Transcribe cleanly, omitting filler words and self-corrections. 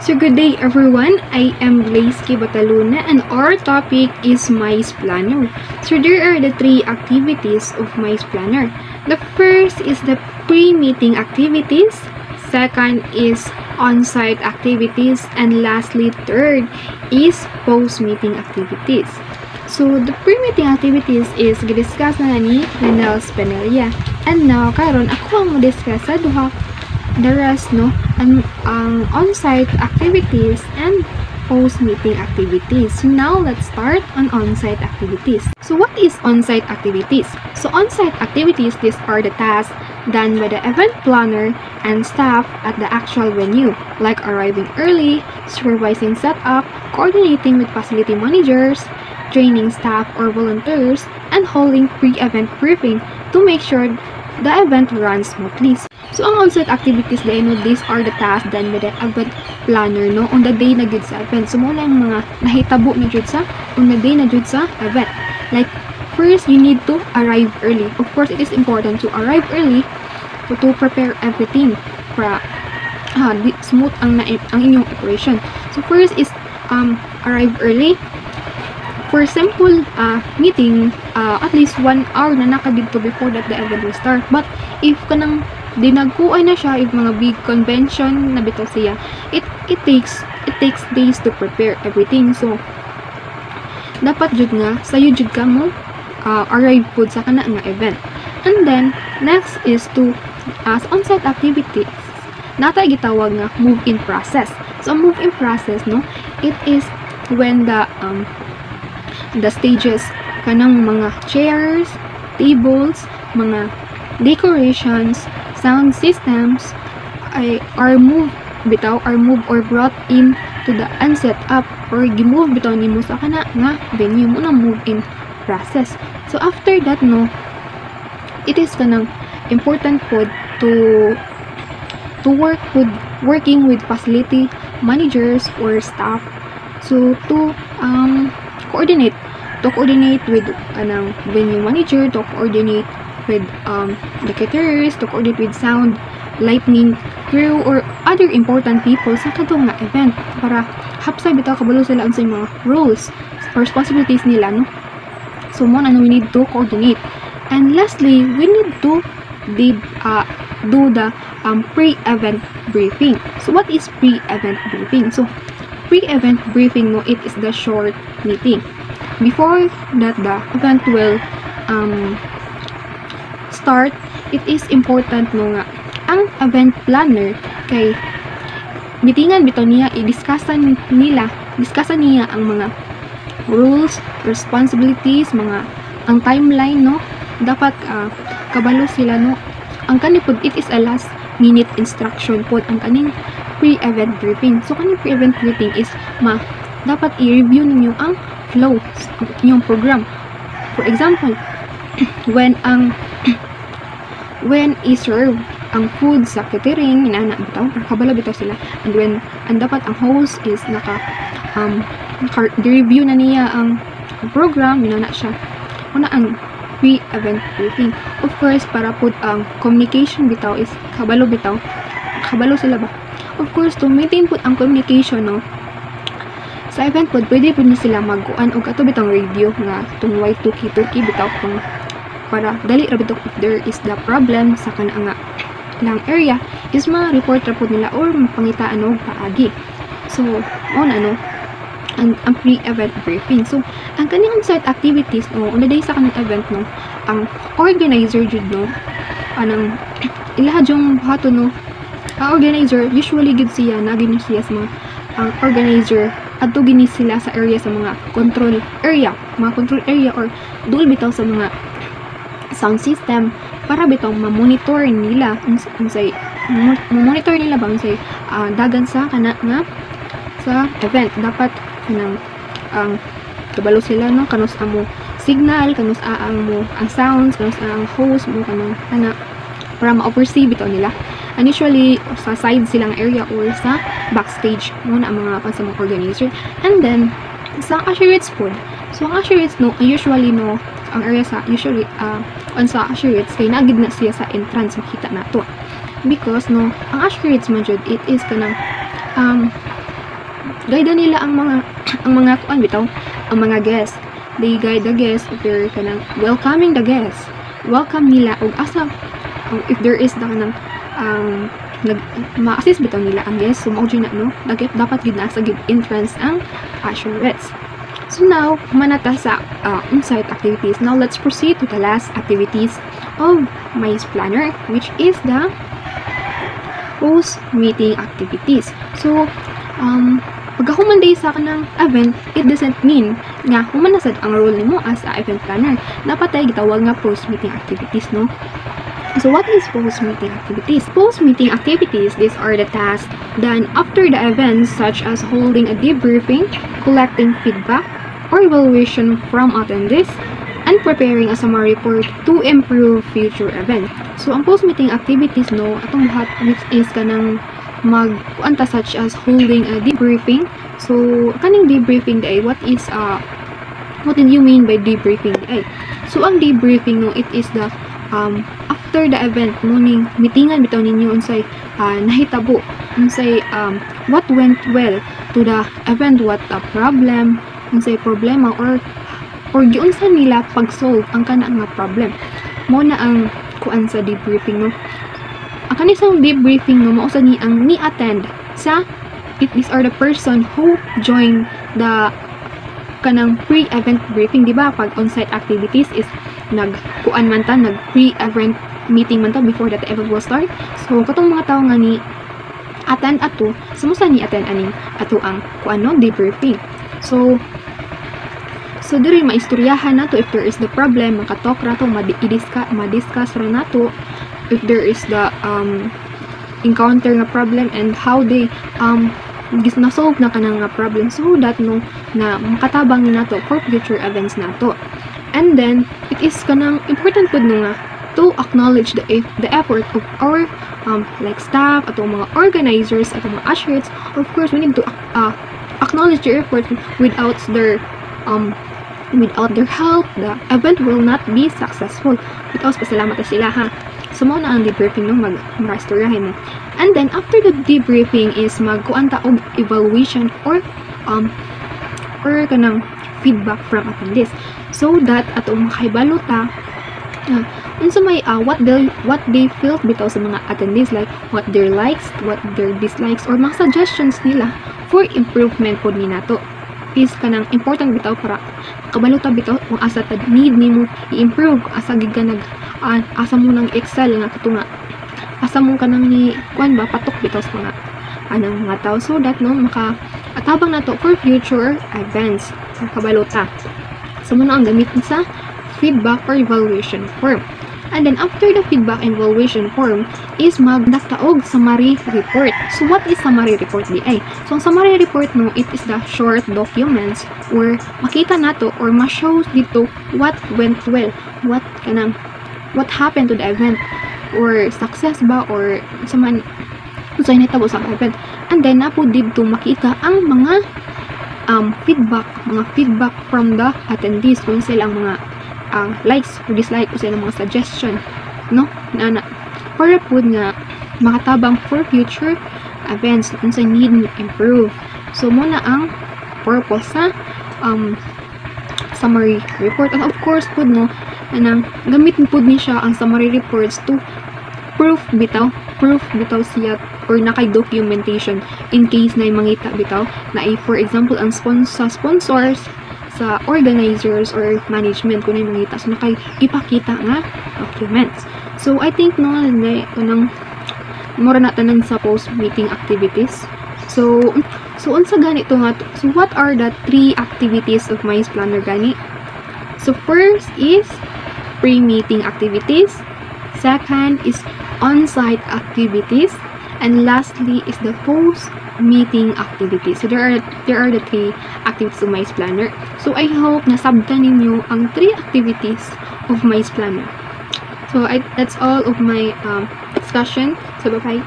So good day everyone, I am Glaysky Bataluna and our topic is Mice Planner. So there are the three activities of Mice Planner. The first is the pre-meeting activities, second is on-site activities, and lastly third is post-meeting activities. So the pre-meeting activities is gidiscuss na ni Renel Spenelia. And now karon ako ang mo-discuss sa duha the rest ang on-site activities and post-meeting activities. So now let's start on on-site activities. So what is on-site activities? So on-site activities, these are the tasks done by the event planner and staff at the actual venue, like arriving early, supervising setup, coordinating with facility managers, training staff or volunteers, and holding pre-event briefing to make sure the event runs smoothly. So, ang on-site activities these are the tasks done by the event planner, on the day na jud sa event. So, muna yung mga nahitabo na jud sa, on the day na jud sa event. Like, first, you need to arrive early. Of course, it is important to arrive early to prepare everything para smooth ang inyong operation. So, first is arrive early. For simple meeting, at least 1 hour na nakadito before that the event will start. But if kanang dinagkuay na siya, if mga big convention na bitaw siya, it takes days to prepare everything. So dapat jud nga sayo jud ka mo arrive pud sa kana nga event. And then next is to on-site activities. Natay gitawag nga move-in process. So move-in process, it is when the stages kanang mga chairs, tables, mga decorations, sound systems are moved or brought in to the unset up or gimove bitaw nimo sa kana nga venue mo na move-in process. So after that it is kanang important pod to working with facility managers or staff, so to coordinate with venue manager, to coordinate with the caterers, to coordinate with sound, lighting crew, or other important people sa kadto nga event para hapsay bitaw kabalo sila sa mga roles, responsibilities nila, So mo we need to coordinate. And lastly, we need to do the pre-event briefing. So what is pre-event briefing? So pre-event briefing, it is the short meeting before that the event will start. It is important nga ang event planner kay meetingan bitaw niya i-discussan niya ang mga rules, responsibilities, ang timeline, dapat kabalo sila, ang kanipod it is a last minute instruction pod ang kaning pre-event briefing. So kaning pre-event briefing is dapat i-review ninyo ang flow ng inyong program. For example, when i-serve ang food sa catering, bitaw kabalo bitaw sila, and dapat ang host is naka-review na niya ang program, siya una ang pre-event briefing. Of course, para pud ang communication bitaw is kabalo sila ba. Of course, to maintain pud ang communication, sa event pod pwede na sila magkuan og ato bitang radio nga tung walkie-talkie bitaw para dali ra bitaw if there is the problem sa kana nga ilang area is ma-report ra pud nila or mapangitaan og paagi. So ang pre-event briefing. So ang kaning on-site activities on the day sa kanang event, ang organizer jud anang ilaha jung buhaton, ang organizer usually gid siya nagini siya sa mga ang organizer adto gini sila sa area sa mga control area or dul bitaw sa mga sound system para bitaw ma-monitor nila unsay bang dagan sa kana nga sa event. Dapat kanang ang kabalo sila kanus amo signal, kanus ang sounds, kanus ang host mo kanang para ma-oversee bitaw nila. And usually sa side silang area or sa backstage muna ang mga sa mga organizer. And then sa usherettes po. So ang usherettes usually ang area sa sa usherettes kay nagid na siya sa entrance makita nato. Because ang usherettes man jud it is kanang guide nila ang mga ang mga kuan bitaw, ang mga guests. They guide the guests if they're kanang welcoming the guests. Welcome nila og asa if there is the kanang ma-assist bitaw nila ang guests. So mao na no, dapat gid na sa gid entrance ang usherettes. So now, manata sa on-site activities. Now, let's proceed to the last activities of MICE Planner, which is the post-meeting activities. So, pag human day sa kanang event, it doesn't mean nga human nasad ang role nimo as a event planner. Dapat ay gitawag nga post-meeting activities, no? So, what is post-meeting activities? Post-meeting activities, these are the tasks done after the event, such as holding a debriefing, collecting feedback, or evaluation from attendees, and preparing a summary report to improve future events. So, ang post-meeting activities, no, atong lahat, which is kanang mag-anta such as holding a debriefing. So, kaning debriefing day, what did you mean by debriefing day? So, ang debriefing, no, it is the after the event, morning meetingan bitaw ninyo unsay nahitabo, unsay what went well to the event, what a problem, unsay problema or giunsa nila pag-solve ang kana nga problem. Mo na ang kuan sa debriefing, no. Ang kanisang debriefing, no, mao sa ni ang ni-attend sa these are the person who join the kanang pre-event briefing, di ba? Pag on-site activities is nag-kuan man ta, nag-pre-event meeting man ta before that the event will start. So katong mga tao nga ni attend ato, sumusa ni attend aning ato ang kuan, no, debriefing. So diri maistoryahan nato if there is the problem, makatalk ra to, ma-discuss ra nato if there is the encounter nga problem and how they na-solve na kanang nga problem, so that no na makatabang nato for future events nato. And then it is kanang important pud no nga to acknowledge the effort of our like staff, ato mga organizers, ato mga ushers. Of course, we need to acknowledge their effort. Without their help, the event will not be successful. Without pasalamat na sila, ha. So, mo na ang debriefing, no, mag-istoryahin mo. And then, after the debriefing is magkuanta og evaluation or kanang feedback from attendees. So that ato makahibalo ta unsa may what they feel bitaw sa mga attendees, like what their likes, what their dislikes, or mga suggestions nila for improvement pod ni nato. Is kanang important bitaw para kabalo ta bitaw kung asa ta need nimo i-improve, asa gid ka asa mo nang excel nga kato nga asa mo kanang ni kuan ba patok bitaw sa mga anang mga tao, so that no maka-atabang nato for future events kabalo ta. So muna ang gamit sa feedback or evaluation form. And then after the feedback and evaluation form is magdaktaog summary report. So what is summary report di ay? So ang summary report no, it is the short documents where makita nato or ma-show dito what went well, what happened to the event, or success ba or saman usay nitabo sa event. And then napo dito makita ang mga feedback from the attendees, kung sila ang mga likes or dislike o sila mga suggestion, no, na para po nga makatabang for future events kung sa need ni improve. So muna ang purpose sa summary report. And of course po no, anang gamit po ni siya ang summary reports to proof bitaw siya or nakay documentation in case na mangita bitaw na for example ang sponsors sa organizers or management kung na mangita, so nakay ipakita nga documents. So I think no kanang mura na tanan sa post meeting activities. So unsa gani to nga, so what are the 3 activities of MICE Planner gani? So first is pre-meeting activities, second is on-site activities, and lastly is the post-meeting activities. So there are the 3 activities of MICE Planner. So I hope na sabtan ninyo ang 3 activities of MICE Planner. So that's all of my discussion. So bye-bye.